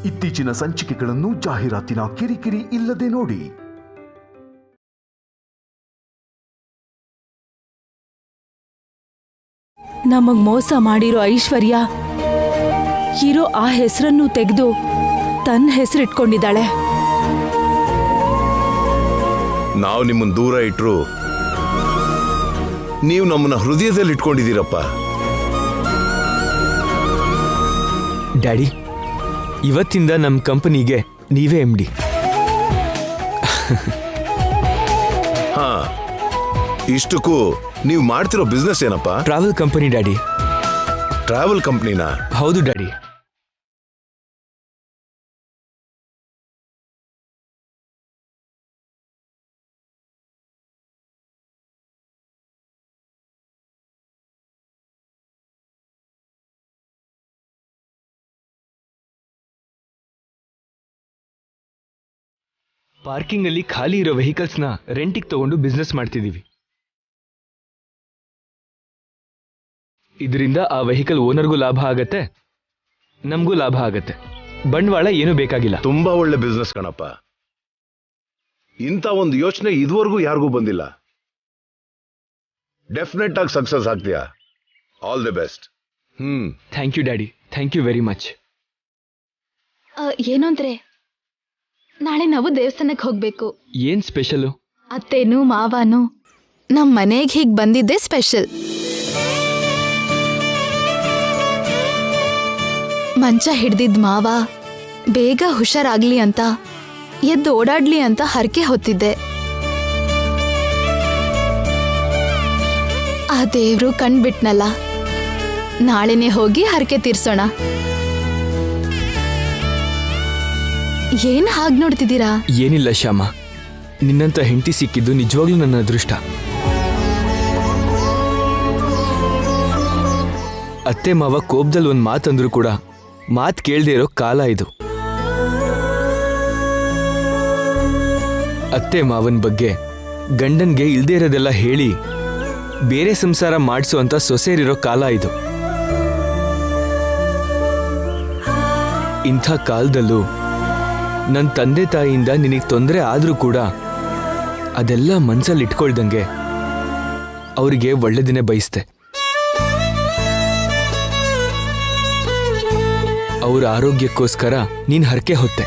ಇತ್ತೀಚಿನ ಸಂಚಿಕೆಗಳನ್ನು ಜಾಹೀರಾತಿನ ಕಿರಿಕಿರಿ ಇಲ್ಲದೆ ನೋಡಿ. ನಮಗ್ ಮೋಸ ಮಾಡಿರೋ ಐಶ್ವರ್ಯ ಇರೋ ಆ ಹೆಸರನ್ನು ತೆಗೆದು ತನ್ನ ಹೆಸರಿಟ್ಕೊಂಡಿದ್ದಾಳೆ. ನಾವು ನಿಮ್ಮನ್ನ ದೂರ ಇಟ್ರು ನೀವು ನಮ್ಮನ್ನ ಹೃದಯದಲ್ಲಿ ಇಟ್ಕೊಂಡಿದ್ದೀರಪ್ಪ. ಡ್ಯಾಡಿ, ಇವತ್ತಿಂದ ನಮ್ಮ ಕಂಪನಿಗೆ ನೀವೇ MD. ಹಾ, ಇಷ್ಟಕ್ಕೂ ನೀವು ಮಾಡ್ತಿರೋ ಬಿಸ್ನೆಸ್ ಏನಪ್ಪ? Travel company daddy. ಟ್ರಾವೆಲ್ ಕಂಪ್ನಿನಾ? ಹೌದು ಡ್ಯಾಡಿ. ಪಾರ್ಕಿಂಗ್ ಅಲ್ಲಿ ಖಾಲಿ ಇರೋ ವೆಹಿಕಲ್ಸ್ನ ರೆಂಟಿಗೆ ತಗೊಂಡು ಬಿಸ್ನೆಸ್ ಮಾಡ್ತಿದ್ದೀವಿ. ಇದರಿಂದ ಆ ವೆಹಿಕಲ್ ಓನರ್ಗೂ ಲಾಭ ಆಗತ್ತೆ, ನಮಗೂ ಲಾಭ ಆಗತ್ತೆ. ಬಂಡವಾಳ ಏನೂ ಬೇಕಾಗಿಲ್ಲ. ತುಂಬಾ ಒಳ್ಳೆ ಬಿಸ್ನೆಸ್ ಕಣಪ್ಪ. ಇಂಥ ಒಂದು ಯೋಚನೆ ಇದುವರೆಗೂ ಯಾರಿಗೂ ಬಂದಿಲ್ಲ. ಡೆಫಿನೆಟ್ ಆಗಿ ಸಕ್ಸಸ್ ಆಗ್ತೀಯಾ. All the best. Thank you daddy, thank you very much. ಏನು ಅಂದ್ರೆ ನಾಳೆ ನಾವು ದೇವಸ್ಥಾನಕ್ಕೆ ಹೋಗ್ಬೇಕು. ಏನ್ ಸ್ಪೆಷಲ್? ಅತ್ತೇನು ಮಾವಾನು ನಮ್ಮ ಮನೆಗೆ ಹೀಗೆ ಬಂದಿದ್ದೆ ಸ್ಪೆಷಲ್. ಮಂಚ ಹಿಡ್ದಿದ್ ಮಾವ ಬೇಗ ಹುಷಾರಾಗ್ಲಿ ಅಂತ ಎದ್ದು ಓಡಾಡ್ಲಿ ಅಂತ ಹರಕೆ ಹೊತ್ತಿದ್ದೆ. ಆ ದೇವ್ರು ಕಣ್ಬಿಟ್ನಲ್ಲ, ನಾಳೆನೆ ಹೋಗಿ ಹರಕೆ ತೀರ್ಸೋಣ. ಏನ್ ಹಾಗೆ ನೋಡ್ತಿದ್ದೀರಾ? ಏನಿಲ್ಲ ಶ್ಯಾಮ, ನಿನ್ನಂತ ಹೆಂಡತಿ ಸಿಕ್ಕಿದ್ದು ನಿಜವಾಗ್ಲೂ ನನ್ನ ಅದೃಷ್ಟ. ಅತ್ತೆ ಮಾವ ಕೋಪದಲ್ಲಿ ಒಂದು ಮಾತಂದ್ರು ಕೂಡ ಮಾತು ಕೇಳದೆ ಇರೋ ಕಾಲ ಇದು. ಅತ್ತೆ ಮಾವನ ಬಗ್ಗೆ ಗಂಡನ್ಗೆ ಇಲ್ದೇ ಇರೋದೆಲ್ಲ ಹೇಳಿ ಬೇರೆ ಸಂಸಾರ ಮಾಡಿಸೋ ಅಂತ ಸೊಸೆಯರಿರೋ ಕಾಲ ಇದು. ಇಂಥ ಕಾಲದಲ್ಲೂ ನನ್ನ ತಂದೆ ತಾಯಿಯಿಂದ ನಿನಗೆ ತೊಂದರೆ ಆದರೂ ಕೂಡ ಅದೆಲ್ಲ ಮನ್ಸಲ್ಲಿ ಇಟ್ಕೊಳ್ದಂಗೆ ಅವರಿಗೆ ಒಳ್ಳೆದಿನೇ ಬಯಸ್ತೆ. ಅವ್ರ ಆರೋಗ್ಯಕ್ಕೋಸ್ಕರ ನೀನು ಹರಕೆ ಹೊತ್ತೆ.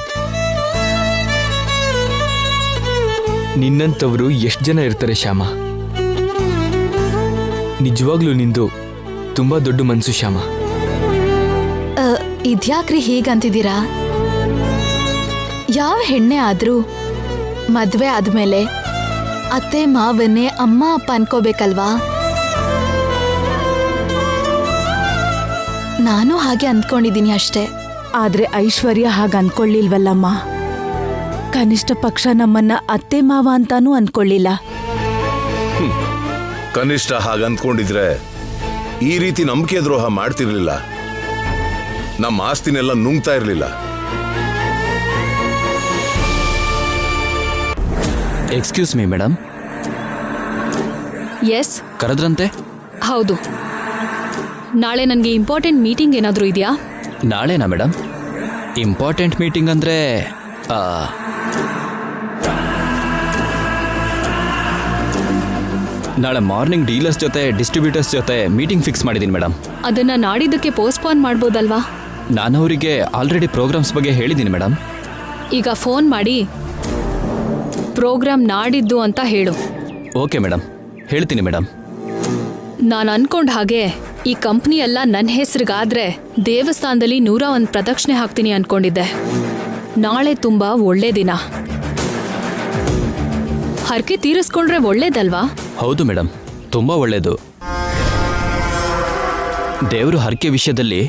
ನಿನ್ನಂಥವ್ರು ಎಷ್ಟು ಜನ ಇರ್ತಾರೆ ಶ್ಯಾಮ. ನಿಜವಾಗ್ಲೂ ನಿಂದು ತುಂಬಾ ದೊಡ್ಡ ಮನ್ಸು ಶ್ಯಾಮ. ಇದ್ಯಾಕ್ರಿ ಹೀಗಂತಿದ್ದೀರಾ? ಯಾವ ಹೆಣ್ಣೆ ಆದ್ರೂ ಮದ್ವೆ ಆದ್ಮೇಲೆ ಅತ್ತೆ ಮಾವನ್ನೇ ಅಮ್ಮ ಅಪ್ಪ ಅನ್ಕೋಬೇಕಲ್ವಾ? ನಾನು ಹಾಗೆ ಅಂದ್ಕೊಂಡಿದ್ದೀನಿ ಅಷ್ಟೇ. ಆದ್ರೆ ಐಶ್ವರ್ಯ ಹಾಗೆ ಅನ್ಕೊಳ್ಳಿಲ್ವಲ್ಲಮ್ಮ. ಕನಿಷ್ಠ ಪಕ್ಷ ನಮ್ಮನ್ನ ಅತ್ತೆ ಮಾವ ಅಂತಾನೂ ಅನ್ಕೊಳ್ಳಿಲ್ಲ. ಕನಿಷ್ಠ ಹಾಗೆ ಅಂದ್ಕೊಂಡಿದ್ರೆ ಈ ರೀತಿ ನಂಬಿಕೆ ದ್ರೋಹ ಮಾಡ್ತಿರ್ಲಿಲ್ಲ. ನಮ್ಮ ಆಸ್ತಿನೆಲ್ಲ ನುಂಗ್ತಾ ಇರ್ಲಿಲ್ಲ. Excuse me madam. ಎಸ್, ಕರೆದ್ರಂತೆ? ಹೌದು. ನಾಳೆ ನನಗೆ ಇಂಪಾರ್ಟೆಂಟ್ ಮೀಟಿಂಗ್ ಏನಾದರೂ ಇದೆಯಾ? ನಾಳೆನಾ ಮೇಡಮ್? ಇಂಪಾರ್ಟೆಂಟ್ ಮೀಟಿಂಗ್ ಅಂದರೆ ನಾಳೆ ಮಾರ್ನಿಂಗ್ ಡೀಲರ್ಸ್ ಜೊತೆ ಡಿಸ್ಟ್ರಿಬ್ಯೂಟರ್ಸ್ ಜೊತೆ ಮೀಟಿಂಗ್ ಫಿಕ್ಸ್ ಮಾಡಿದ್ದೀನಿ ಮೇಡಮ್. ಅದನ್ನು ನಾಡಿದ್ದಕ್ಕೆ ಪೋಸ್ಟ್ಪೋನ್ ಮಾಡ್ಬೋದಲ್ವಾ? ನಾನು ಅವರಿಗೆ ಆಲ್ರೆಡಿ ಪ್ರೋಗ್ರಾಮ್ಸ್ ಬಗ್ಗೆ ಹೇಳಿದ್ದೀನಿ ಮೇಡಮ್. ಈಗ ಫೋನ್ ಮಾಡಿ ಪ್ರೋಗ್ರಾಮ್ ನಾಡಿದ್ದು ಅಂತ ಹೇಳು. ಓಕೆ ಮೇಡಮ್, ಹೇಳ್ತೀನಿ ಮೇಡಮ್. ನಾನು ಅನ್ಕೊಂಡ ಹಾಗೆ ಈ ಕಂಪ್ನಿ ಎಲ್ಲ ನನ್ನ ಹೆಸರಿಗಾದ್ರೆ ದೇವಸ್ಥಾನದಲ್ಲಿ 101 ಪ್ರದಕ್ಷಿಣೆ ಹಾಕ್ತೀನಿ ಅನ್ಕೊಂಡಿದ್ದೆ. ನಾಳೆ ತುಂಬಾ ಒಳ್ಳೆ ದಿನ. ಹರಕೆ ತೀರಿಸ್ಕೊಂಡ್ರೆ ಒಳ್ಳೇದಲ್ವಾ? ಹೌದು ಮೇಡಮ್, ತುಂಬ ಒಳ್ಳೆಯದು. ದೇವರು ಹರಕೆ ವಿಷಯದಲ್ಲಿ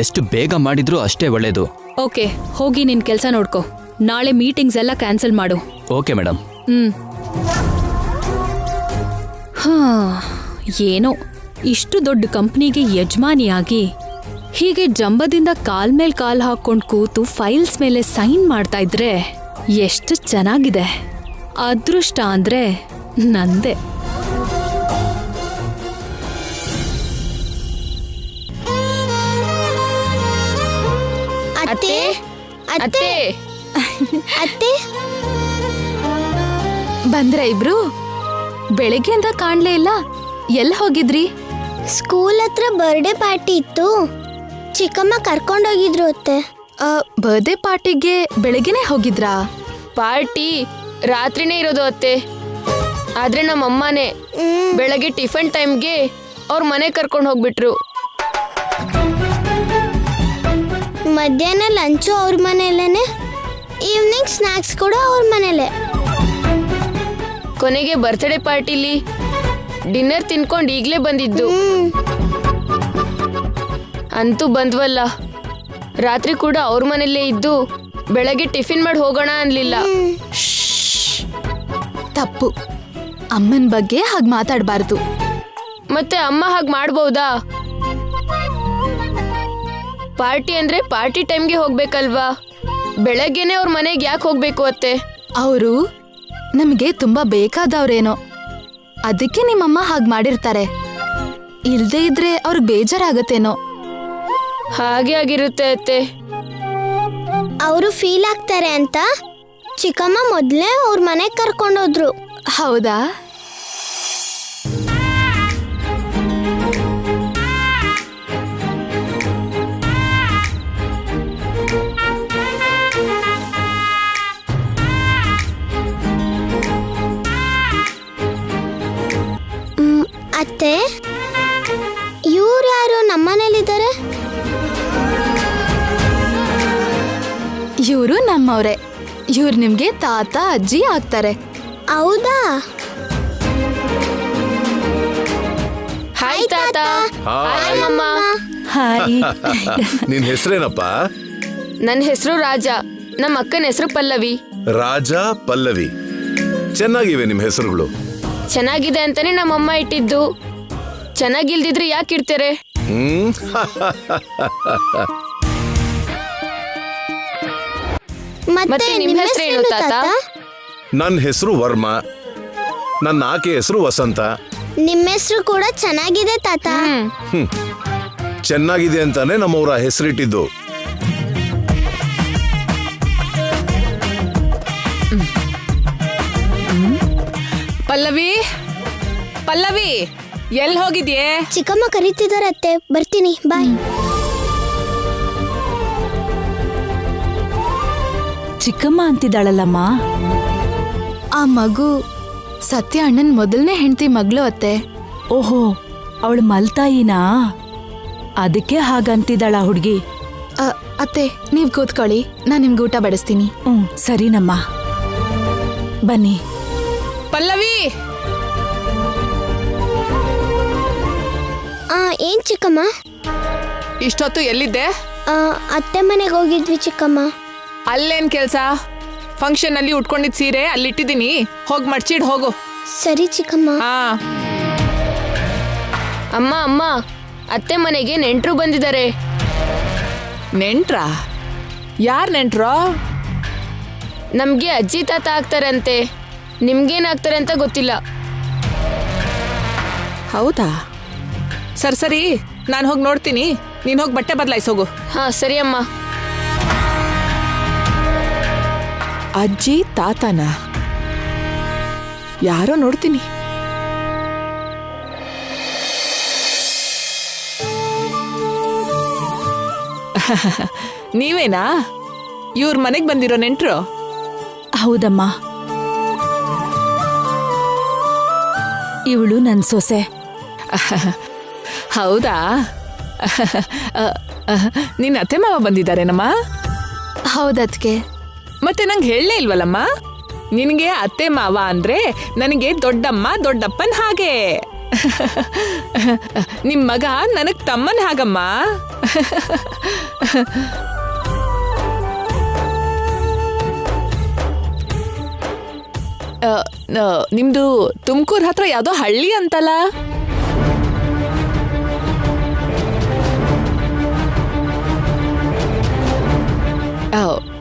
ಎಷ್ಟು ಬೇಗ ಮಾಡಿದ್ರೂ ಅಷ್ಟೇ ಒಳ್ಳೆಯದು. ಓಕೆ, ಹೋಗಿ ನಿನ್ ಕೆಲಸ ನೋಡ್ಕೊ. ನಾಳೆ ಮೀಟಿಂಗ್ಸ್ ಎಲ್ಲ ಕ್ಯಾನ್ಸಲ್ ಮಾಡು. Okay madam. ಏನೋ ಇಷ್ಟು ದೊಡ್ಡ ಕಂಪ್ನಿಗೆ ಯಜಮಾನಿಯಾಗಿ ಹೀಗೆ ಜಂಬದಿಂದ ಕಾಲ್ ಮೇಲ್ ಕಾಲ್ ಹಾಕೊಂಡು ಕೂತು ಫೈಲ್ಸ್ ಮೇಲೆ ಸೈನ್ ಮಾಡ್ತಾ ಇದ್ರೆ ಎಷ್ಟು ಚೆನ್ನಾಗಿದೆ. ಅದೃಷ್ಟ ಅಂದ್ರೆ ನಂದೆ. ಅತ್ತೆ ಅತ್ತೆ ಅತ್ತೆ ಬಂದ್ರ ಇಬ್ರು? ಬೆಳಿಗ್ಗೆಯಿಂದ ಕಾಣ್ಲೇ ಇಲ್ಲ, ಎಲ್ಲಿ ಹೋಗಿದ್ರಿ? ಸ್ಕೂಲ್ ಹತ್ರ ಬರ್ಡೇ ಪಾರ್ಟಿ ಇತ್ತು, ಚಿಕ್ಕಮ್ಮ ಕರ್ಕೊಂಡೋಗಿದ್ರು ಅತ್ತೆ. ಬರ್ಡೇ ಪಾರ್ಟಿಗೆ ಬೆಳಗ್ಗೆನೆ ಹೋಗಿದ್ರಾ? ಪಾರ್ಟಿ ರಾತ್ರಿನೇ ಇರೋದು ಅತ್ತೆ. ಆದ್ರೆ ನಮ್ಮಮ್ಮನೇ ಬೆಳಗ್ಗೆ ಟಿಫನ್ ಟೈಮ್ಗೆ ಅವ್ರ ಮನೆ ಕರ್ಕೊಂಡು ಹೋಗ್ಬಿಟ್ರು. ಮಧ್ಯಾಹ್ನ ಲಂಚು ಅವ್ರ ಮನೆಯಲ್ಲೇನೆ, ಈವ್ನಿಂಗ್ ಸ್ನಾಕ್ಸ್ ಕೂಡ ಅವ್ರ ಮನೇಲೆ. ಕೊನೆಗೆ ಬರ್ತ್ಡೇ ಪಾರ್ಟಿಲಿ ಡಿನ್ನರ್ ತಿನ್ಕೊಂಡು ಈಗಲೇ ಬಂದಿದ್ದು. ಅಂತೂ ಬಂದ್ವಲ್ಲ, ರಾತ್ರಿ ಕೂಡ ಅವ್ರ ಮನೆಯಲ್ಲೇ ಇದ್ದು ಬೆಳಗ್ಗೆ ಟಿಫಿನ್ ಮಾಡಿ ಹೋಗೋಣ ಅನ್ಲಿಲ್ಲ. ತಪ್ಪು, ಅಮ್ಮನ ಬಗ್ಗೆ ಹಾಗೆ ಮಾತಾಡಬಾರ್ದು. ಮತ್ತೆ ಅಮ್ಮ ಹಾಗೆ ಮಾಡ್ಬೋದಾ? ಪಾರ್ಟಿ ಅಂದ್ರೆ ಪಾರ್ಟಿ ಟೈಮ್ಗೆ ಹೋಗ್ಬೇಕಲ್ವಾ? ಬೆಳಗ್ಗೆನೆ ಅವ್ರ ಮನೆಗೆ ಯಾಕೆ ಹೋಗ್ಬೇಕು ಅತ್ತೆ? ಅವರು ನಮಗೆ ತುಂಬಾ ಬೇಕಾದವ್ರೇನೋ, ಅದಕ್ಕೆ ನಿಮ್ಮಮ್ಮ ಹಾಗೆ ಮಾಡಿರ್ತಾರೆ. ಇಲ್ದೇ ಇದ್ರೆ ಅವ್ರಿಗೆ ಬೇಜಾರಾಗತ್ತೇನೋ. ಹಾಗೆ ಆಗಿರುತ್ತೆ ಅತ್ತೆ. ಅವರು ಫೀಲ್ ಆಗ್ತಾರೆ ಅಂತ ಚಿಕ್ಕಮ್ಮ ಮೊದಲೇ ಅವ್ರ ಮನೆಗೆ ಕರ್ಕೊಂಡೋದ್ರು. ಹೌದಾ? ಅತ್ತೆ, ಇವ್ರು ಯಾರು ನಮ್ಮನೇಲಿದ್ದಾರೆ? ಇವರು ನಮ್ಮವ್ರೆ. ಇವ್ರು ನಿಮ್ಗೆ ತಾತ ಅಜ್ಜಿ ಆಗ್ತಾರೆ. ಹೌದಾ? ಹಾಯ್ ತಾತ. ಹಾಯ್ ಅಮ್ಮ. ಹಾಯ್. ನಿನ್ ಹೆಸರೇನಪ್ಪ? ನನ್ನ ಹೆಸರು ರಾಜ, ನಮ್ಮ ಅಕ್ಕನ ಹೆಸರು ಪಲ್ಲವಿ. ರಾಜ, ಪಲ್ಲವಿ, ಚೆನ್ನಾಗಿವೆ ನಿಮ್ ಹೆಸರುಗಳು. ಚೆನ್ನಾಗಿದೆ ಅಂತಾನೆ ನಮ್ಮಮ್ಮ ಇಟ್ಟಿದ್ದು. ಚೆನ್ನಾಗಿಲ್ದಿದ್ರೆ ಯಾಕೆ ಇಡ್ತಾರೆ? ಮತ್ತೆ ನಿಮ್ಮ ಹೆಸರೇನು ತಾತ? ನನ್ನ ಹೆಸರು ವರ್ಮ, ನನ್ನ ಆಕೆ ಹೆಸರು ವಸಂತ. ನಿಮ್ಮ ಹೆಸರು ಕೂಡ ಚೆನ್ನಾಗಿದೆ ತಾತ. ಚೆನ್ನಾಗಿದೆ ಅಂತಾನೆ ನಮ್ಮವರ ಹೆಸರಿಟ್ಟಿದ್ದು. ಪಲ್ಲವಿ, ಪಲ್ಲವಿ, ಎಲ್ಲಿ ಹೋಗಿದ್ಯೆ? ಚಿಕ್ಕಮ್ಮ ಕರೀತಿದ್ದಾರೆ ಅತ್ತೆ, ಬರ್ತೀನಿ, ಬಾಯ್. ಚಿಕ್ಕಮ್ಮ ಅಂತಿದ್ದಾಳಲ್ಲಮ್ಮ. ಆ ಮಗು ಸತ್ಯ ಅಣ್ಣನ್ ಮೊದಲನೇ ಹೆಂಡತಿ ಮಗಳು ಅತ್ತೆ. ಓಹೋ, ಅವಳು ಮಲ್ತಾಯಿನಾ? ಅದಕ್ಕೆ ಹಾಗಂತಿದ್ದಾಳ ಹುಡುಗಿ. ಅತ್ತೆ, ನೀವ್ ಕೂತ್ಕೊಳ್ಳಿ, ನಾನ್ ನಿಮ್ಗೆ ಊಟ ಬಡಿಸ್ತೀನಿ. ಸರಿನಮ್ಮ, ಬನ್ನಿ. ಪಲ್ಲವಿ, ಏನ್ ಚಿಕ್ಕಮ್ಮ? ಇಷ್ಟೊತ್ತು ಎಲ್ಲಿದ್ದೆ? ಅತ್ತೆ ಮನೆಗೆ ಹೋಗಿದ್ವಿ ಚಿಕ್ಕಮ್ಮ. ಅಲ್ಲೇನ್ ಕೆಲ್ಸ? ಫಂಕ್ಷನ್ ಅಲ್ಲಿ ಉಟ್ಕೊಂಡಿದ್ ಸೀರೆ ಅಲ್ಲಿಟ್ಟಿದ್ದೀನಿ, ಹೋಗ್ ಮಡ್ಚಿಡ್ ಹೋಗು. ಸರಿ ಚಿಕ್ಕಮ್ಮ. ಅಮ್ಮ ಅಮ್ಮ, ಅತ್ತೆ ಮನೆಗೆ ನೆಂಟ್ರು ಬಂದಿದ್ದಾರೆ. ನೆಂಟ್ರಾ? ಯಾರ್ ನೆಂಟ್ರೋ? ನಮ್ಗೆ ಅಜ್ಜಿ ತಾತ ಆಗ್ತಾರಂತೆ. ನಿಮ್ಗೇನಾಗ್ತಾರೆ ಅಂತ ಗೊತ್ತಿಲ್ಲ. ಹೌದಾ? ಸರಿ ಸರಿ, ನಾನು ಹೋಗಿ ನೋಡ್ತೀನಿ, ನೀನ್ ಹೋಗಿ ಬಟ್ಟೆ ಬದಲಾಯಿಸೋಗು. ಹಾ ಸರಿ ಅಮ್ಮ. ಅಜ್ಜಿ ತಾತನ ಯಾರೋ ನೋಡ್ತೀನಿ. ನೀವೇನಾ ಇವ್ರ ಮನೆಗೆ ಬಂದಿರೋ ನೆಂಟ್ರು? ಹೌದಮ್ಮ, ಇವಳು ನನ್ ಸೊಸೆ. ಹೌದಾ? ನಿನ್ನ ಅತ್ತೆ ಮಾವ ಬಂದಿದ್ದಾರೇನಮ್ಮ? ಹೌದದ್ಕೆ. ಮತ್ತೆ ನಂಗೆ ಹೇಳಲೇ ಇಲ್ವಲ್ಲಮ್ಮ? ನಿನಗೆ ಅತ್ತೆ ಮಾವ ಅಂದ್ರೆ ನನಗೆ ದೊಡ್ಡಮ್ಮ ದೊಡ್ಡಪ್ಪನ್ ಹಾಗೆ. ನಿಮ್ ಮಗ ನನಗ್ ತಮ್ಮನ್ ಹಾಗಮ್ಮ. ನಿಮ್ದು ತುಮಕೂರ್ ಹತ್ರ ಯಾವ್ದೋ ಹಳ್ಳಿ ಅಂತಲ್ಲ?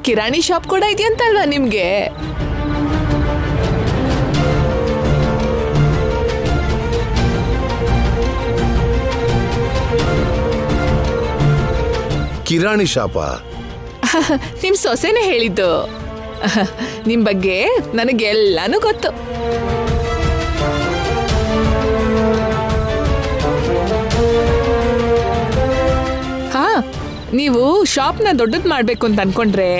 ಕಿರಾಣಿ ಶಾಪ್ ಕೂಡ ಇದೆಯಂತಲ್ವಾ ನಿಮ್ಗೆ? ಕಿರಾಣಿ ಶಾಪ? ನಿಮ್ ಸೊಸೆನೇ ಹೇಳಿದ್ದು. ನಿಮ್ ಬಗ್ಗೆ ನನಗೆಲ್ಲಾನು ಗೊತ್ತು. ಹಾ, ನೀವು ಶಾಪ್ನ ದೊಡ್ಡದ್ ಮಾಡ್ಬೇಕು ಅಂತ ಅನ್ಕೊಂಡ್ರೆ,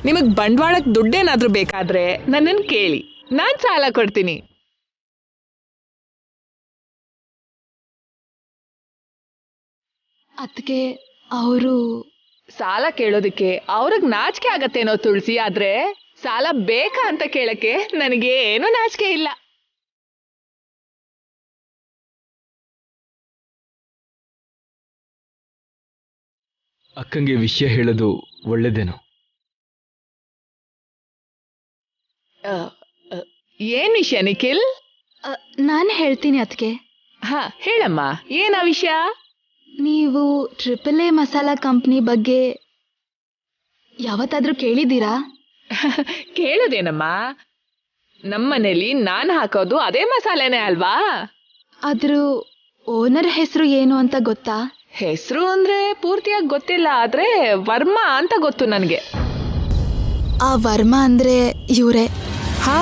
ನಿಮಗ್ ಬಂಡವಾಳಕ್ ದುಡ್ಡೇನಾದ್ರೂ ಬೇಕಾದ್ರೆ ನನ್ನನ್ನು ಕೇಳಿ, ನಾನ್ ಸಾಲ ಕೊಡ್ತೀನಿ. ಅದಕ್ಕೆ ಅವರು ಸಾಲ ಕೇಳೋದಕ್ಕೆ ಅವ್ರಿಗೆ ನಾಚಿಕೆ ಆಗತ್ತೇನೋ ತುಳಸಿ, ಆದ್ರೆ ಸಾಲ ಬೇಕಾ ಅಂತ ಕೇಳಕ್ಕೆ ನನಗೆ ಏನೂ ನಾಚಿಕೆ ಇಲ್ಲ. ಅಕ್ಕಂಗೆ ವಿಷಯ ಹೇಳೋದು ಒಳ್ಳೇದೇನೋ. ಏನ್ ವಿಷಯ ನಿಖಿಲ್? ನಾನು ಹೇಳ್ತೀನಿ ಅದಕ್ಕೆ. ಹಾ ಹೇಳಮ್ಮ, ಏನ್ ಆ ವಿಷಯ? ನೀವು AAA ಮಸಾಲಾ ಕಂಪ್ನಿ ಬಗ್ಗೆ ಯಾವತ್ತಾದ್ರೂ ಕೇಳಿದ್ದೀರಾ? ಕೇಳೋದೇನಮ್ಮ, ನಮ್ಮನೇಲಿ ನಾನು ಹಾಕೋದು ಅದೇ ಮಸಾಲೆನೇ ಅಲ್ವಾ? ಅದ್ರ ಓನರ್ ಹೆಸರು ಏನು ಅಂತ ಗೊತ್ತಾ? ಹೆಸರು ಅಂದ್ರೆ ಪೂರ್ತಿಯಾಗಿ ಗೊತ್ತಿಲ್ಲ, ಆದ್ರೆ ವರ್ಮಾ ಅಂತ ಗೊತ್ತು ನನಗೆ. ಆ ವರ್ಮಾ ಅಂದ್ರೆ ಇವರೇ. ಹಾ,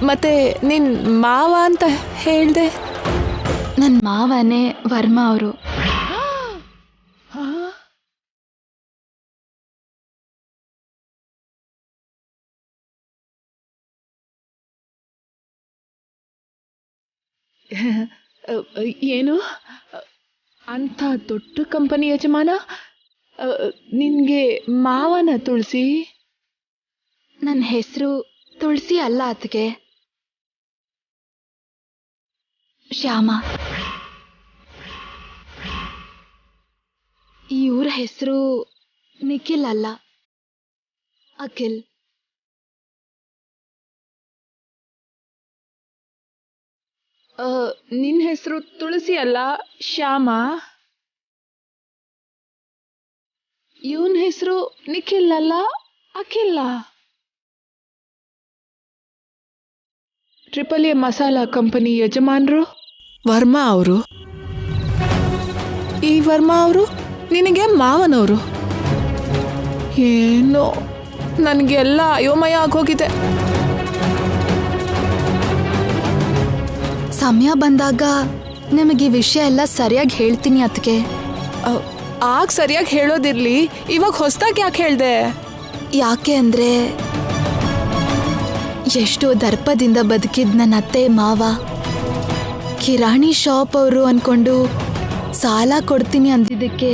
ಮತ್ತೆ ನಿನ್ ಮಾವ ಅಂತ ಹೇಳ್ದೆ? ನನ್ನ ಮಾವನೇ ವರ್ಮಾ ಅವರು. ಏನು ಅಂತ ದೊಡ್ಡ ಕಂಪನಿ ಯಜಮಾನ ನಿನ್ಗೆ ಮಾವನ ತುಳಸಿ? ನನ್ನ ಹೆಸರು ತುಳಸಿ ಅಲ್ಲ ಅದಕ್ಕೆ, ಶ್ಯಾಮ. ಇವ್ರ ಹೆಸರು ನಿಖಿಲ್ ಅಲ್ಲ, ಅಖಿಲ್. ನಿನ್ ಹೆಸರು ತುಳಸಿ ಅಲ್ಲ, ಶ್ಯಾಮ. ಇವನ್ ಹೆಸರು ನಿಖಿಲ್ ಅಲ್ಲ, ಅಖಿಲ್ಲ. AAA ಮಸಾಲಾ ಕಂಪನಿ ಯಜಮಾನ್ರು ವರ್ಮಾ ಅವರು. ಈ ವರ್ಮಾ ಅವರು ನಿನಗೆ ಮಾವನವರು. ಏನೋ ನನಗೆಲ್ಲ ಅಯೋಮಯ ಆಗೋಗಿದೆ. ಸಮಯ ಬಂದಾಗ ನಿಮಗೆ ಈ ವಿಷಯ ಎಲ್ಲ ಸರಿಯಾಗಿ ಹೇಳ್ತೀನಿ ಅದಕ್ಕೆ. ಆಗ ಸರಿಯಾಗಿ ಹೇಳೋದಿರ್ಲಿ, ಇವಾಗ ಹೊಸದಾಗಿ ಯಾಕೆ ಹೇಳ್ದೆ? ಯಾಕೆ ಅಂದ್ರೆ, ಎಷ್ಟೋ ದರ್ಪದಿಂದ ಬದುಕಿದ್ ನನ್ನ ಅತ್ತೆ ಮಾವ ಕಿರಾಣಿ ಶಾಪ್ ಅವರು ಅನ್ಕೊಂಡು ಸಾಲ ಕೊಡ್ತೀನಿ ಅಂದಿದ್ದಕ್ಕೆ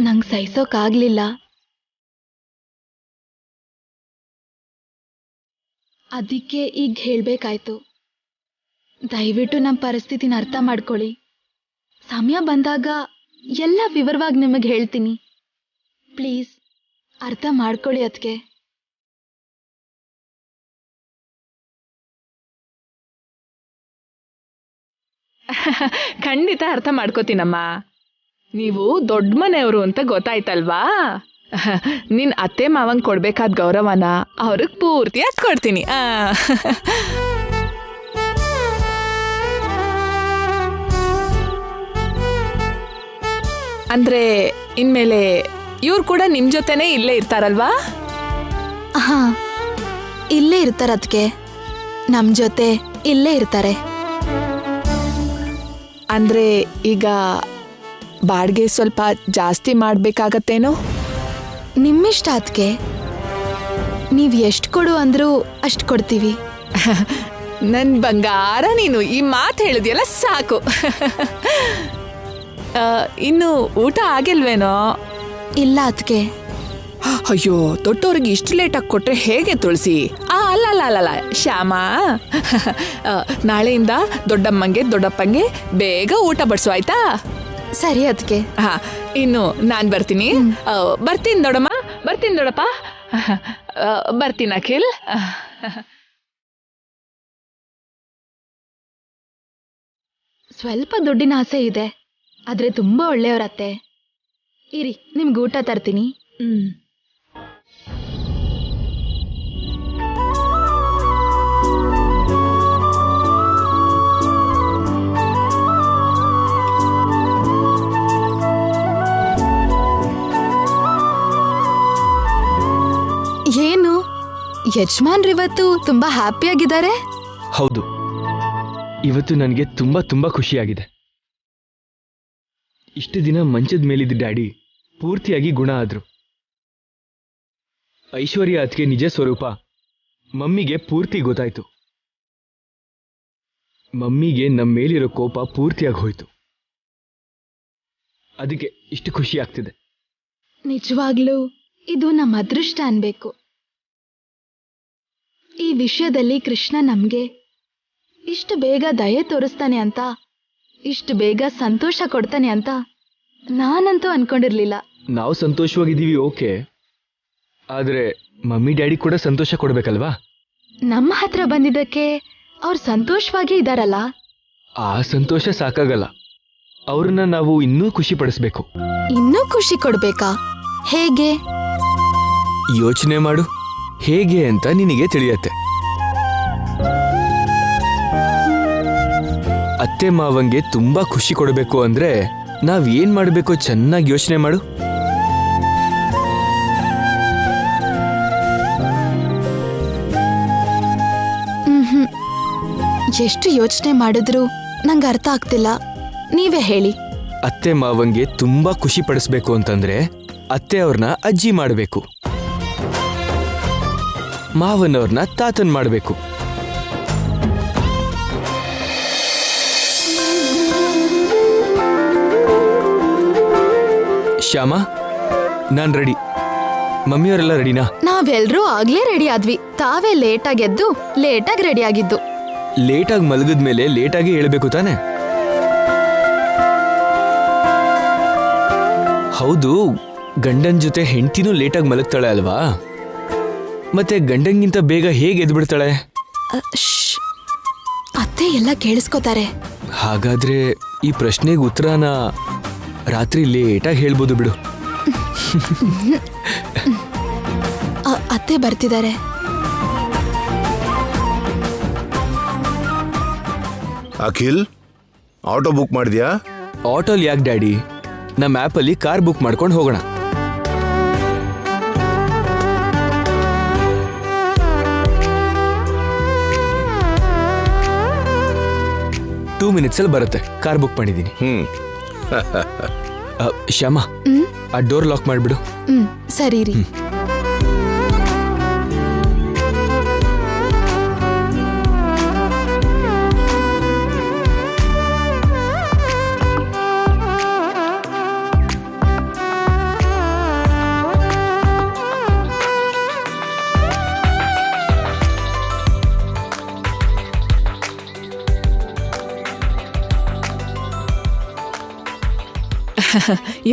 ನಂಗೆ ಸಹಿಸೋಕ್ಕಾಗ್ಲಿಲ್ಲ. ಅದಕ್ಕೆ ಈಗ ಹೇಳ್ಬೇಕಾಯ್ತು. ದಯವಿಟ್ಟು ನಮ್ಮ ಪರಿಸ್ಥಿತಿನ ಅರ್ಥ ಮಾಡ್ಕೊಳ್ಳಿ. ಸಮಯ ಬಂದಾಗ ಎಲ್ಲ ವಿವರವಾಗಿ ನಿಮಗೆ ಹೇಳ್ತೀನಿ. ಪ್ಲೀಸ್ ಅರ್ಥ ಮಾಡ್ಕೊಳ್ಳಿ ಅದಕ್ಕೆ. ಖಂಡಿತ ಅರ್ಥ ಮಾಡ್ಕೋತೀನಮ್ಮ. ನೀವು ದೊಡ್ಡ ಮನೆಯವರು ಅಂತ ಗೊತ್ತಾಯ್ತಲ್ವಾ? ನಿನ್ ಅತ್ತೆ ಮಾವಂಗ್ ಕೊಡ್ಬೇಕಾದ ಗೌರವನ ಅವ್ರಿಗೆ ಪೂರ್ತಿಯಾಗಿ ಕೊಡ್ತೀನಿ. ಅಂದ್ರೆ ಇನ್ಮೇಲೆ ಇವ್ರು ಕೂಡ ನಿಮ್ ಜೊತೆನೆ ಇಲ್ಲೇ ಇರ್ತಾರಲ್ವಾ? ಹಾ, ಇಲ್ಲೇ ಇರ್ತಾರ ಅದಕ್ಕೆ. ನಮ್ ಜೊತೆ ಇಲ್ಲೇ ಇರ್ತಾರೆ. ಅಂದ್ರೆ ಈಗ ಬಾಡಿಗೆ ಸ್ವಲ್ಪ ಜಾಸ್ತಿ ಮಾಡ್ಬೇಕಾಗತ್ತೇನೋ? ನಿಮ್ಮಿಷ್ಟ ಅದಕ್ಕೆ. ನೀವು ಎಷ್ಟು ಕೊಡು ಅಂದ್ರೂ ಅಷ್ಟು ಕೊಡ್ತೀವಿ. ನನ್ ಬಂಗಾರ ನೀನು, ಈ ಮಾತು ಹೇಳಿದ್ಯಲ್ಲ ಸಾಕು. ಇನ್ನು ಊಟ ಆಗಿಲ್ವೇನೋ? ಇಲ್ಲ ಅದಕ್ಕೆ. ಅಯ್ಯೋ, ದೊಡ್ಡವ್ರಿಗೆ ಇಷ್ಟು ಲೇಟಾಗಿ ಕೊಟ್ರೆ ಹೇಗೆ ತುಳಸಿ? ಅಲ್ಲ ಶ್ಯಾಮ, ನಾಳೆಯಿಂದ ದೊಡ್ಡಮ್ಮಂಗೆ ದೊಡ್ಡಪ್ಪಂಗೆ ಬೇಗ ಊಟ ಬಡಿಸು, ಆಯ್ತಾ? ಸರಿ ಅದಕ್ಕೆ. ಹಾ, ಇನ್ನು ನಾನ್ ಬರ್ತೀನಿ. ಬರ್ತೀನಿ ದೊಡ್ಡಮ್ಮ, ಬರ್ತೀನಿ ದೊಡ್ಡಪ್ಪ, ಬರ್ತೀನಿ ಅಖಿಲ್. ಸ್ವಲ್ಪ ದುಡ್ಡಿನ ಆಸೆ ಇದೆ, ಆದ್ರೆ ತುಂಬಾ ಒಳ್ಳೆಯವರತ್ತೆ. ಇರಿ, ನಿಮ್ಗೆ ಊಟ ತರ್ತೀನಿ. ಏನು ಯಜಮಾನ್ರಿವತ್ತು ತುಂಬಾ ಹ್ಯಾಪಿಯಾಗಿದ್ದಾರೆ? ಹೌದು, ಇವತ್ತು ನನಗೆ ತುಂಬಾ ತುಂಬಾ ಖುಷಿಯಾಗಿದೆ. ಇಷ್ಟು ದಿನ ಮಂಚದ ಮೇಲಿದ್ದ ಡ್ಯಾಡಿ ಪೂರ್ತಿಯಾಗಿ ಗುಣ ಆದ್ರು. ಐಶ್ವರ್ಯ ಅತ್ಗೆ ನಿಜ ಸ್ವರೂಪ ಮಮ್ಮಿಗೆ ಪೂರ್ತಿ ಗೊತ್ತಾಯ್ತು. ಮಮ್ಮಿಗೆ ನಮ್ಮ ಮೇಲಿರೋ ಕೋಪ ಪೂರ್ತಿಯಾಗಿ ಹೋಯ್ತು. ಅದಕ್ಕೆ ಇಷ್ಟು ಖುಷಿ ಆಗ್ತಿದೆ. ನಿಜವಾಗ್ಲೂ ಇದು ನಮ್ಮ ಅದೃಷ್ಟ ಅನ್ಬೇಕು. ಈ ವಿಷಯದಲ್ಲಿ ಕೃಷ್ಣ ನಮ್ಗೆ ಇಷ್ಟು ಬೇಗ ದಯೆ ತೋರಿಸ್ತಾನೆ ಅಂತ, ಇಷ್ಟು ಬೇಗ ಸಂತೋಷ ಕೊಡ್ತಾನೆ ಅಂತ ನಾನಂತೂ ಅನ್ಕೊಂಡಿರ್ಲಿಲ್ಲ. ನಾವು ಸಂತೋಷವಾಗಿದ್ದೀವಿ, ಓಕೆ, ಆದ್ರೆ ಮಮ್ಮಿ ಡ್ಯಾಡಿ ಕೂಡ ಸಂತೋಷ ಕೊಡ್ಬೇಕಲ್ವಾ? ನಮ್ಮ ಹತ್ರ ಬಂದಿದ್ದಕ್ಕೆ ಅವ್ರು ಸಂತೋಷವಾಗಿ ಇದಾರಲ್ಲ. ಆ ಸಂತೋಷ ಸಾಕಾಗಲ್ಲ, ಅವ್ರನ್ನ ನಾವು ಇನ್ನೂ ಖುಷಿ ಪಡಿಸ್ಬೇಕು. ಇನ್ನೂ ಖುಷಿ ಕೊಡ್ಬೇಕಾ? ಹೇಗೆ? ಯೋಚನೆ ಮಾಡು, ಹೇಗೆ ಅಂತ ನಿನಗೆ ತಿಳಿಯತ್ತೆ. ಅತ್ತೆ ಮಾವಂಗೆ ತುಂಬಾ ಖುಷಿ ಕೊಡಬೇಕು ಅಂದ್ರೆ ನಾವ್ ಏನ್ ಮಾಡ್ಬೇಕು ಚೆನ್ನಾಗಿ ಯೋಚನೆ ಮಾಡು. ಎಷ್ಟು ಯೋಚನೆ ಮಾಡಿದ್ರು ನಂಗೆ ಅರ್ಥ ಆಗ್ತಿಲ್ಲ, ನೀವೇ ಹೇಳಿ. ಅತ್ತೆ ಮಾವಂಗೆ ತುಂಬಾ ಖುಷಿ ಪಡಿಸ್ಬೇಕು ಅಂತಂದ್ರೆ ಅತ್ತೆ ಅವ್ರನ್ನ ಅಜ್ಜಿ ಮಾಡಬೇಕು, ಮಾವನವ್ರನ್ನ ತಾತನ್ ಮಾಡಬೇಕು. ಶ್ಯಾಮ, ನಾನ್ ರೆಡಿ. ಮಮ್ಮಿಯವರೆಲ್ಲ ರೆಡಿನಾ? ನಾವೆಲ್ರೂ ಆಗ್ಲೇ ರೆಡಿ ಆದ್ವಿ. ತಾವೇ ಲೇಟಾಗಿ ಎದ್ದು ಲೇಟಾಗಿ ರೆಡಿ ಆಗಿದ್ದು. ಲೇಟಾಗಿ ಮಲಗಿದ್ಮೇಲೆ ಲೇಟಾಗಿ ಹೇಳ್ಬೇಕು ತಾನೆ? ಹೌದು, ಗಂಡನ್ ಜೊತೆ ಹೆಂಡತಿನೂ ಲೇಟಾಗಿ ಮಲಗ್ತಾಳೆ ಅಲ್ವಾ? ಮತ್ತೆ ಗಂಡಂಗಿಂತ ಬೇಗ ಹೇಗೆ ಎದ್ಬಿಡ್ತಾಳೆ? ಅತ್ತೆ ಎಲ್ಲ ಕೇಳಿಸ್ಕೋತಾರೆ. ಹಾಗಾದ್ರೆ ಈ ಪ್ರಶ್ನೆಗೆ ಉತ್ತರನ ರಾತ್ರಿ ಲೇಟಾಗಿ ಹೇಳ್ಬೋದು ಬಿಡು. ಅತ್ತೆ ಬರ್ತಿದ್ದಾರೆ. ಅಖಿಲ್, ಆಟೋ ಬುಕ್ ಮಾಡಿದ್ಯಾ? ಆಟೋಲ್ ಯಾಕೆ ಡ್ಯಾಡಿ, ನಮ್ಮ ಆ್ಯಪಲ್ಲಿ ಕಾರ್ ಬುಕ್ ಮಾಡ್ಕೊಂಡು ಹೋಗೋಣ. ಟೂ ಮಿನಿಟ್ಸಲ್ಲಿ ಬರುತ್ತೆ. ಕಾರ್ ಬುಕ್ ಮಾಡಿದ್ದೀನಿ. ಶ್ಯಾಮ, ಆ ಡೋರ್ ಲಾಕ್ ಮಾಡಿಬಿಡು. ಸರಿ ರೀ.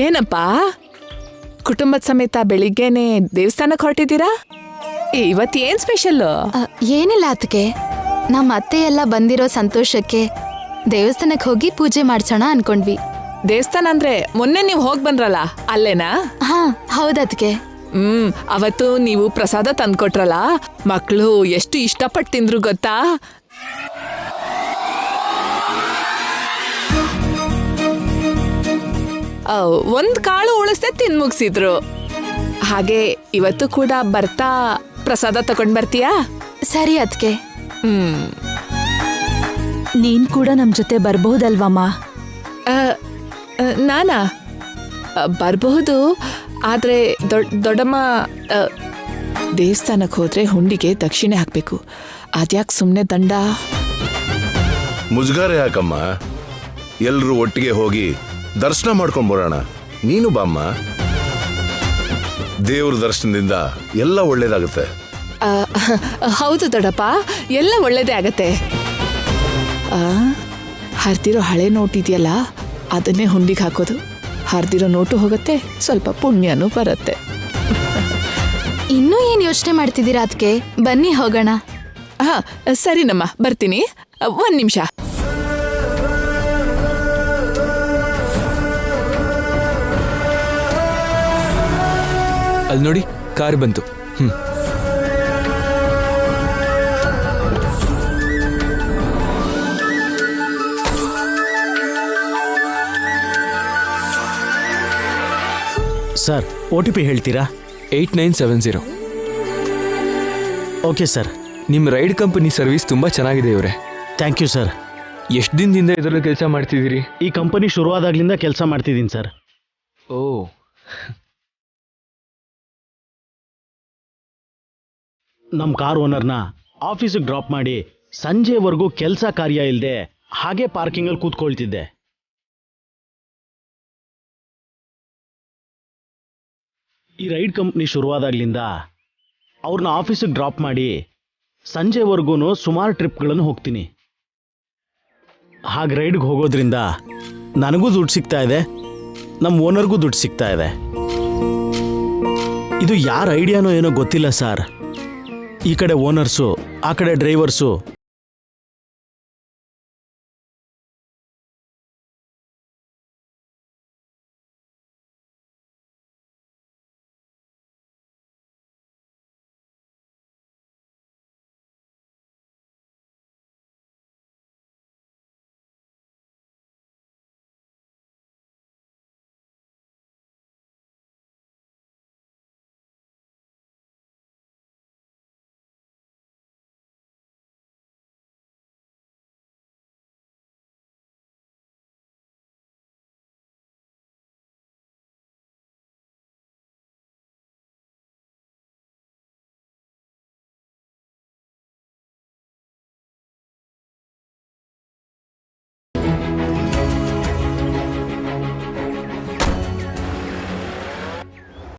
ಏನಪ್ಪ, ಕುಟುಂಬದ ಸಮೇತ ಬೆಳಿಗ್ಗೆನೆ ದೇವಸ್ಥಾನಕ್ಕೆ ಹೊರಟಿದ್ದೀರಾ? ಇವತ್ತೇನ್ ಸ್ಪೆಷಲ್ಲು? ಏನಿಲ್ಲ ಅತ್ಗೆ, ನಮ್ಮ ಅತ್ತೆ ಎಲ್ಲ ಬಂದಿರೋ ಸಂತೋಷಕ್ಕೆ ದೇವಸ್ಥಾನಕ್ಕೆ ಹೋಗಿ ಪೂಜೆ ಮಾಡ್ಸೋಣ ಅನ್ಕೊಂಡ್ವಿ. ದೇವಸ್ಥಾನ ಅಂದ್ರೆ ಮೊನ್ನೆ ನೀವು ಹೋಗಿ ಬಂದ್ರಲ್ಲ, ಅಲ್ಲೇನಾ? ಹಾ ಹೌದತ್ಗೆ. ಅವತ್ತು ನೀವು ಪ್ರಸಾದ ತಂದ್ಕೊಟ್ರಲ್ಲ, ಮಕ್ಕಳು ಎಷ್ಟು ಇಷ್ಟಪಟ್ಟು ತಿಂದ್ರು ಗೊತ್ತಾ? ಒಂದ್ ಕಾಳು ಉಳಿಸ್ದೆ ತಿಂದ್ ಮುಗಿಸಿದ್ರು. ಹಾಗೆ ಇವತ್ತು ಕೂಡ ಬರ್ತಾ ಪ್ರಸಾದ ತಗೊಂಡ್ ಬರ್ತೀಯಾ? ಸರಿ ಅದ್ಕೆ. ನೀನ್ ಕೂಡ ನಮ್ ಜೊತೆ ಬರ್ಬಹುದಲ್ವಮ್ಮ? ನಾನಾ ಬರಬಹುದು, ಆದ್ರೆ ದೊಡ್ಡಮ್ಮ ದೇವಸ್ಥಾನಕ್ಕೆ ಹೋದ್ರೆ ಹುಂಡಿಗೆ ದಕ್ಷಿಣೆ ಹಾಕ್ಬೇಕು. ಅದ್ಯಾಕೆ ಸುಮ್ಮನೆ ದಂಡ? ಮುಜುಗಾರ ಯಾಕಮ್ಮ, ಎಲ್ರೂ ಒಟ್ಟಿಗೆ ಹೋಗಿ ದರ್ಶನ ಮಾಡ್ಕೊಂಡ್ ಬರೋಣ. ನೀನು ಬಾಮ್ಮ, ದೇವ್ರ ದರ್ಶನದಿಂದ ಎಲ್ಲ ಒಳ್ಳೇದಾಗುತ್ತೆ. ಹೌದು ದೊಡ್ಡಪ್ಪ, ಎಲ್ಲ ಒಳ್ಳೇದೇ ಆಗತ್ತೆ. ಹರಿದಿರೋ ಹಳೆ ನೋಟ್ ಇದೆಯಲ್ಲ, ಅದನ್ನೇ ಹುಂಡಿಗೆ ಹಾಕೋದು. ಹರಿದಿರೋ ನೋಟು ಹೋಗುತ್ತೆ, ಸ್ವಲ್ಪ ಪುಣ್ಯನೂ ಬರುತ್ತೆ. ಇನ್ನೂ ಏನ್ ಯೋಚನೆ ಮಾಡ್ತಿದ್ದೀರಾ ಅದ್ಕೆ? ಬನ್ನಿ ಹೋಗೋಣ. ಹಾ ಸರಿನಮ್ಮ, ಬರ್ತೀನಿ. ಒಂದ್ ನಿಮಿಷ. ಅಲ್ಲಿ ನೋಡಿ, ಕಾರ್ ಬಂತು. ಸರ್, OTP ಹೇಳ್ತೀರಾ? 8970. Okay sir. ನಿಮ್ಮ ರೈಡ್ ಕಂಪನಿ ಸರ್ವಿಸ್ ತುಂಬ ಚೆನ್ನಾಗಿದೆ ಇವರೇ. Thank you sir. ಎಷ್ಟು ದಿನದಿಂದ ಇದರಲ್ಲಿ ಕೆಲಸ ಮಾಡ್ತಿದ್ದೀರಿ? ಈ ಕಂಪನಿ ಶುರುವಾದಾಗ್ಲಿಂದ ಕೆಲಸ ಮಾಡ್ತಿದ್ದೀನಿ ಸರ್. ಓ, ನಮ್ಮ ಕಾರ್ ಓನರ್ನ ಆಫೀಸಿಗೆ ಡ್ರಾಪ್ ಮಾಡಿ ಸಂಜೆವರೆಗೂ ಕೆಲಸ ಕಾರ್ಯ ಇಲ್ಲದೆ ಹಾಗೆ ಪಾರ್ಕಿಂಗಲ್ಲಿ ಕೂತ್ಕೊಳ್ತಿದ್ದೆ. ಈ ರೈಡ್ ಕಂಪ್ನಿ ಶುರುವಾದಾಗ್ಲಿಂದ ಅವ್ರನ್ನ ಆಫೀಸಿಗೆ ಡ್ರಾಪ್ ಮಾಡಿ ಸಂಜೆವರೆಗೂ ಸುಮಾರು ಟ್ರಿಪ್ಗಳನ್ನು ಹೋಗ್ತೀನಿ. ಹಾಗೆ ರೈಡ್ಗೆ ಹೋಗೋದ್ರಿಂದ ನನಗೂ ದುಡ್ಡು ಸಿಗ್ತಾ ಇದೆ, ನಮ್ಮ ಓನರ್ಗೂ ದುಡ್ಡು ಸಿಗ್ತಾ ಇದೆ. ಇದು ಯಾರ ಐಡಿಯಾನೋ ಏನೋ ಗೊತ್ತಿಲ್ಲ ಸರ್. ಈ ಕಡೆ ಓನರ್ಸು, ಆ ಕಡೆ ಡ್ರೈವರ್ಸು